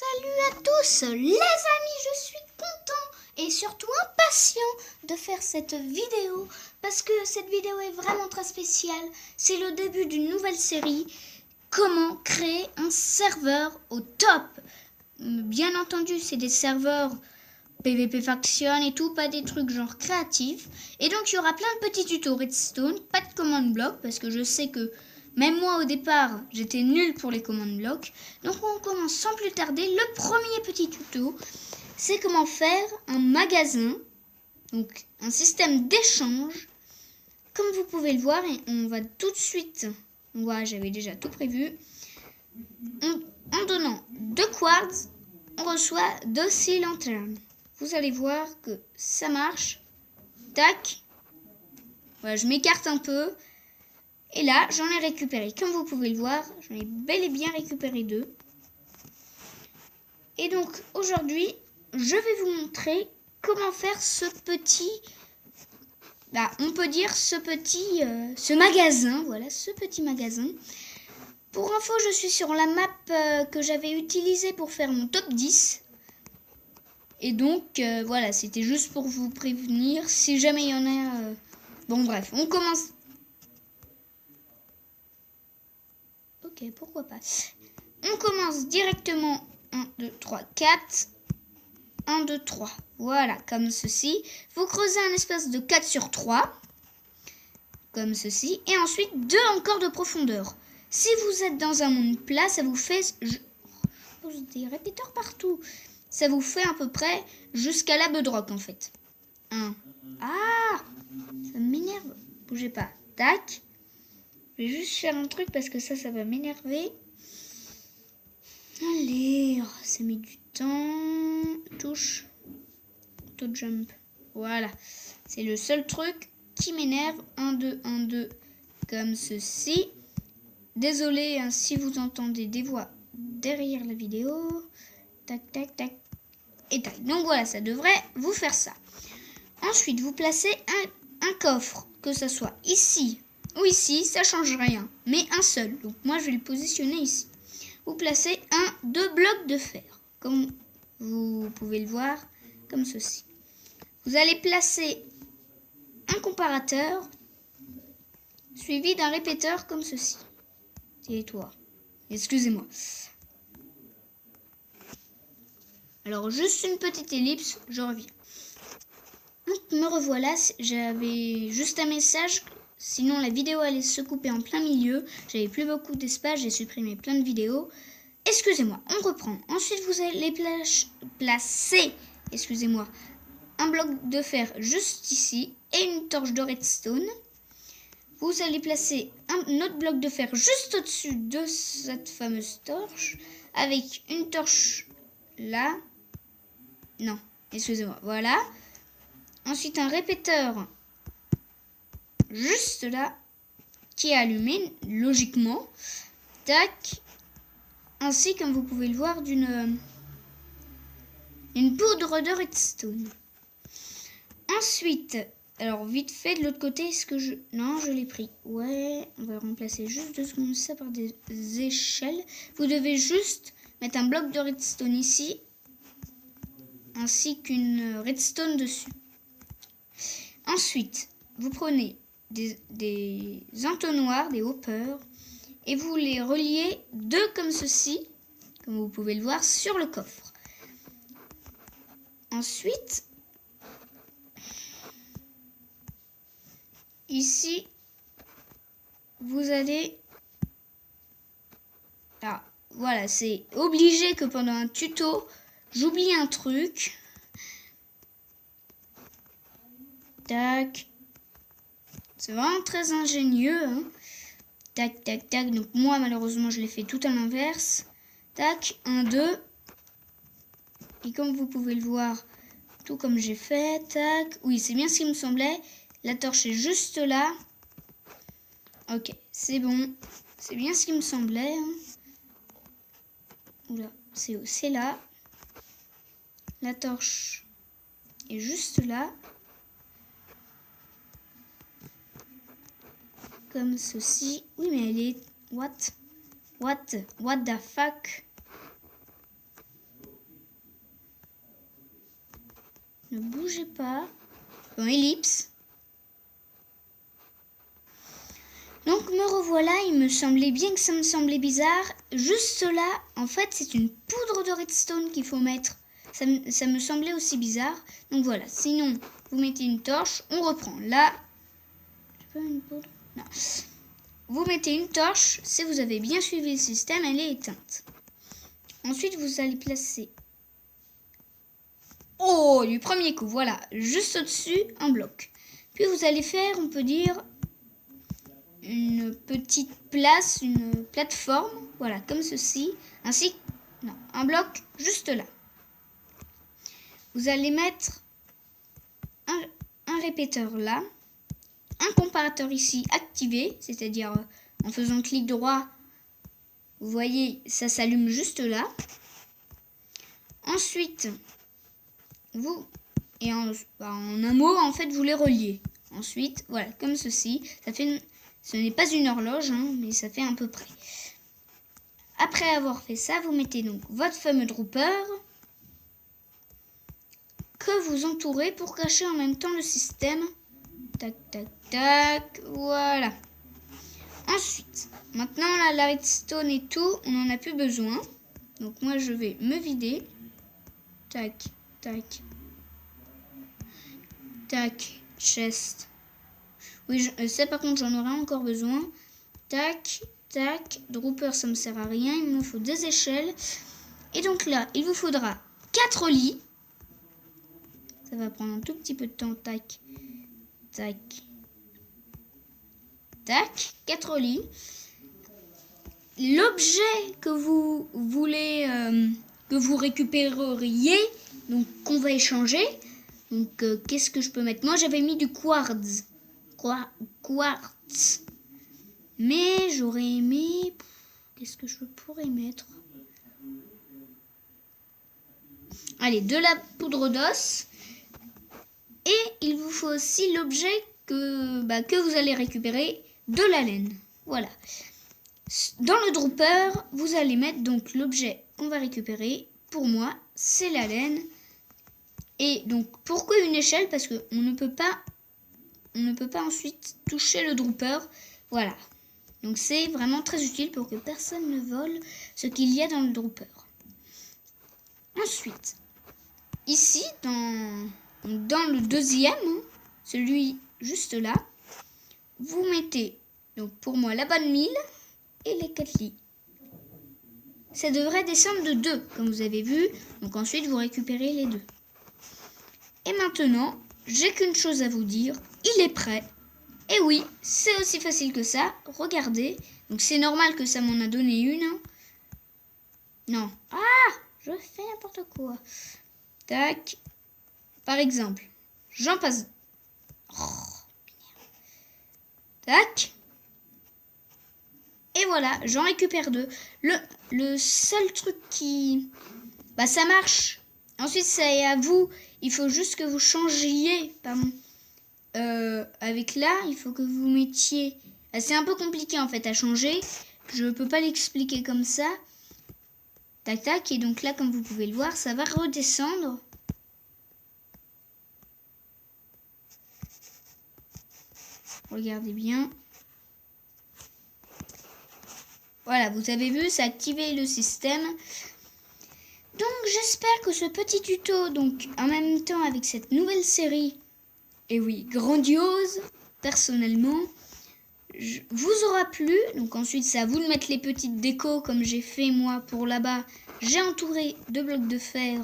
Salut à tous les amis, je suis content et surtout impatient de faire cette vidéo parce que cette vidéo est vraiment très spéciale. C'est le début d'une nouvelle série, comment créer un serveur au top. Bien entendu, c'est des serveurs PVP Faction et tout, pas des trucs genre créatifs. Et donc il y aura plein de petits tutos Redstone, pas de command block parce que je sais que même moi au départ j'étais nul pour les command block. Donc on commence sans plus tarder. Le premier petit tuto, c'est comment faire un magasin, donc un système d'échange. Comme vous pouvez le voir, et on va tout de suite, voilà, j'avais déjà tout prévu. En donnant 2 quartz, on reçoit 2 sea lanternes. Vous allez voir que ça marche. Tac. Voilà, je m'écarte un peu. Et là, j'en ai récupéré. Comme vous pouvez le voir, j'en ai bel et bien récupéré 2. Et donc, aujourd'hui, je vais vous montrer comment faire ce petit... on peut dire ce magasin. Voilà, ce petit magasin. Pour info, je suis sur la map que j'avais utilisée pour faire mon top 10. Et donc, voilà, c'était juste pour vous prévenir si jamais il y en a... Bon, bref, on commence. Ok, pourquoi pas. On commence directement. 1, 2, 3, 4. 1, 2, 3. Voilà, comme ceci. Vous creusez un espace de 4 sur 3. Comme ceci. Et ensuite, 2 encore de profondeur. Si vous êtes dans un monde plat, ça vous fait... Je pose des répéteurs partout. Ça vous fait à peu près jusqu'à la bedrock en fait. 1. Ah, ça m'énerve. Bougez pas. Tac. Je vais juste faire un truc parce que ça va m'énerver. Allez, ça met du temps. Touche. Auto jump. Voilà. C'est le seul truc qui m'énerve. 1, 2, 1, 2. Comme ceci. Désolé hein, si vous entendez des voix derrière la vidéo. Tac, tac, tac. Et tac. Donc voilà, ça devrait vous faire ça. Ensuite, vous placez un coffre, que ce soit ici ou ici, ça change rien, mais un seul. Donc moi, je vais le positionner ici. Vous placez 2 blocs de fer, comme vous pouvez le voir, comme ceci. Vous allez placer un comparateur, suivi d'un répéteur comme ceci. Tais-toi. Excusez-moi. Alors, juste une petite ellipse, je reviens. Me revoilà, j'avais juste un message, sinon la vidéo allait se couper en plein milieu. J'avais plus beaucoup d'espace, j'ai supprimé plein de vidéos. Excusez-moi, on reprend. Ensuite, vous allez placer, excusez-moi, un bloc de fer juste ici et une torche de redstone. Vous allez placer un autre bloc de fer juste au-dessus de cette fameuse torche avec une torche là. Non, excusez-moi, voilà. Ensuite, un répéteur juste là, qui est allumé, logiquement. Tac. Ainsi, comme vous pouvez le voir, une poudre de redstone. Ensuite, alors vite fait, de l'autre côté, est-ce que je... Non, je l'ai pris. Ouais, on va remplacer juste 2 secondes ça par des échelles. Vous devez juste mettre un bloc de redstone ici, ainsi qu'une redstone dessus. Ensuite, vous prenez des entonnoirs, des hoppers, et vous les reliez 2 comme ceci, comme vous pouvez le voir, sur le coffre. Ensuite, ici, vous allez... Ah, voilà, c'est obligé que pendant un tuto, j'oublie un truc. Tac. C'est vraiment très ingénieux. Hein. Tac, tac, tac. Donc moi, malheureusement, je l'ai fait tout à l'inverse. Tac, 1, 2. Et comme vous pouvez le voir, tout comme j'ai fait. Tac. Oui, c'est bien ce qui me semblait. La torche est juste là. Ok, c'est bon. C'est bien ce qui me semblait. Hein. Oula, c'est là. La torche est juste là. Comme ceci. Oui, mais elle est... What the fuck? Ne bougez pas. Bon, ellipse. Donc me revoilà, il me semblait bien que ça me semblait bizarre. Juste là, en fait, c'est une poudre de redstone qu'il faut mettre. Ça me semblait aussi bizarre. Donc voilà, sinon, vous mettez une torche, on reprend. Là, j'ai pas une poudre. Non. Vous mettez une torche, si vous avez bien suivi le système, elle est éteinte. Ensuite, vous allez placer... Oh, du premier coup, voilà, juste au-dessus, un bloc. Puis vous allez faire, on peut dire, une petite place, une plateforme, voilà, comme ceci, ainsi, non, un bloc juste là. Vous allez mettre un répéteur là, un comparateur ici activé, c'est-à-dire en faisant clic droit, vous voyez, ça s'allume juste là. Ensuite, vous, et en un mot, en fait, vous les reliez. Ensuite, voilà, comme ceci, ça fait ce n'est pas une horloge, hein, mais ça fait à peu près. Après avoir fait ça, vous mettez donc votre fameux dropper que vous entourez pour cacher en même temps le système. Tac, tac, tac, voilà. Ensuite, maintenant là, la redstone et tout, on n'en a plus besoin. Donc moi, je vais me vider. Tac, tac. Tac, chest. Oui, ça par contre, j'en aurai encore besoin. Tac, tac. Dropper, ça me sert à rien. Il me faut des échelles. Et donc là, il vous faudra 4 lits. Ça va prendre un tout petit peu de temps. Tac, tac, tac. 4 lits. L'objet que vous voulez, que vous récupéreriez, donc qu'on va échanger. Donc, qu'est-ce que je peux mettre? Moi, j'avais mis du quartz. Quartz. Mais j'aurais aimé... Qu'est-ce que je pourrais mettre? Allez, de la poudre d'os. Et il vous faut aussi l'objet que vous allez récupérer, de la laine. Voilà. Dans le dropper, vous allez mettre donc l'objet qu'on va récupérer. Pour moi, c'est la laine. Et donc, pourquoi une échelle? Parce qu'on ne peut pas ensuite toucher le dropper. Voilà. Donc, c'est vraiment très utile pour que personne ne vole ce qu'il y a dans le dropper. Ensuite, ici, dans le deuxième, celui juste là, vous mettez, donc pour moi, la bonne mille et les 4 lits. Ça devrait descendre de 2, comme vous avez vu. Donc, ensuite, vous récupérez les 2. Et maintenant, j'ai qu'une chose à vous dire, il est prêt. Et oui, c'est aussi facile que ça, regardez. Donc c'est normal que ça m'en a donné une. Non. Ah, je fais n'importe quoi. Tac. Par exemple, j'en passe... Oh, tac. Et voilà, j'en récupère 2. Le seul truc qui... ça marche. Ensuite, ça est à vous. Il faut juste que vous changiez. Pardon. Avec là, il faut que vous mettiez... C'est un peu compliqué en fait à changer. Je ne peux pas l'expliquer comme ça. Tac, tac. Et donc là, comme vous pouvez le voir, ça va redescendre. Regardez bien. Voilà, vous avez vu, ça a activé le système. Donc j'espère que ce petit tuto, donc en même temps avec cette nouvelle série, et oui, grandiose, personnellement, vous aura plu. Donc ensuite, c'est à vous de mettre les petites décos comme j'ai fait moi pour là-bas. J'ai entouré de blocs de fer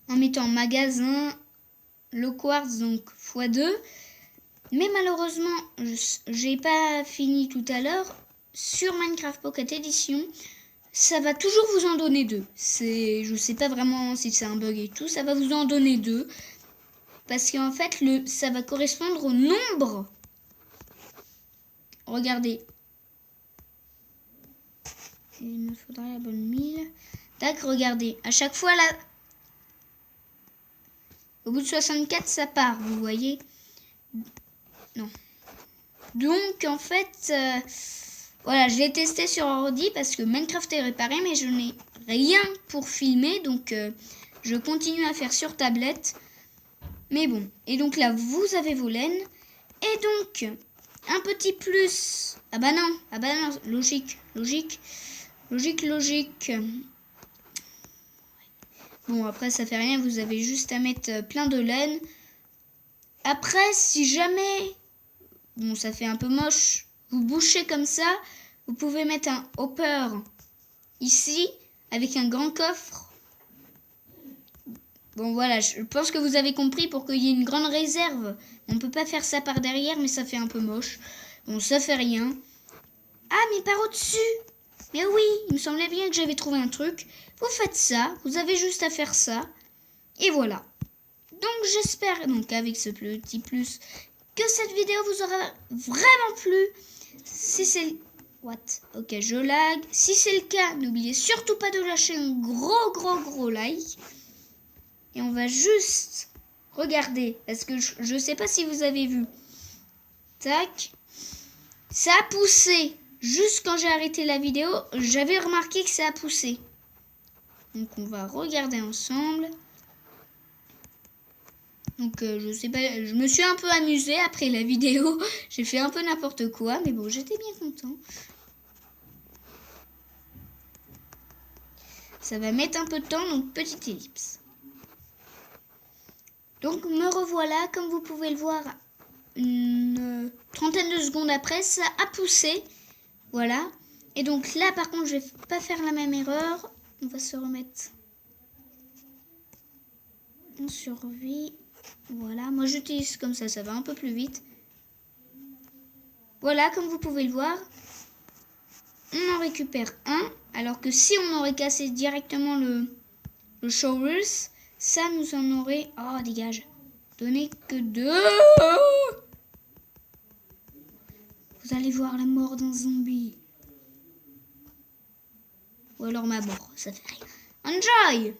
en mettant magasin, le quartz donc x2. Mais malheureusement, j'ai pas fini tout à l'heure. Sur Minecraft Pocket Edition, ça va toujours vous en donner 2. Je sais pas vraiment si c'est un bug et tout, ça va vous en donner 2. Parce qu'en fait, ça va correspondre au nombre. Regardez. Il me faudra la bonne 1000. Tac, regardez. À chaque fois, là, au bout de 64, ça part, vous voyez. Non. Donc, en fait, voilà, je l'ai testé sur ordi parce que Minecraft est réparé, mais je n'ai rien pour filmer. Donc, je continue à faire sur tablette. Mais bon, et donc là, vous avez vos laines. Et donc, un petit plus. Ah bah non, logique. Bon, après, ça fait rien, vous avez juste à mettre plein de laine. Après, si jamais, bon, ça fait un peu moche, vous bouchez comme ça, vous pouvez mettre un hopper ici, avec un grand coffre. Bon, voilà, je pense que vous avez compris pour qu'il y ait une grande réserve. On peut pas faire ça par derrière, mais ça fait un peu moche. Bon, ça fait rien. Ah, mais par au-dessus. Mais oui, il me semblait bien que j'avais trouvé un truc. Vous faites ça, vous avez juste à faire ça. Et voilà. Donc, j'espère, donc avec ce petit plus, que cette vidéo vous aura vraiment plu. Si c'est... What? Ok, je lag. Si c'est le cas, n'oubliez surtout pas de lâcher un gros like. Et on va juste regarder, parce que je sais pas si vous avez vu. Tac. Ça a poussé. Juste quand j'ai arrêté la vidéo, j'avais remarqué que ça a poussé. Donc on va regarder ensemble. Donc je sais pas, je me suis un peu amusée après la vidéo. J'ai fait un peu n'importe quoi, mais bon, j'étais bien content. Ça va mettre un peu de temps, donc petite ellipse. Donc me revoilà, comme vous pouvez le voir, une trentaine de secondes après, ça a poussé. Voilà. Et donc là, par contre, je vais pas faire la même erreur. On va se remettre en survie. Voilà. Moi, j'utilise comme ça va un peu plus vite. Voilà, comme vous pouvez le voir, on en récupère un. Alors que si on aurait cassé directement le Showers, ça nous en aurait... Oh, dégage. Donné que 2. Vous allez voir la mort d'un zombie. Ou alors ma mort, ça fait rien. Enjoy!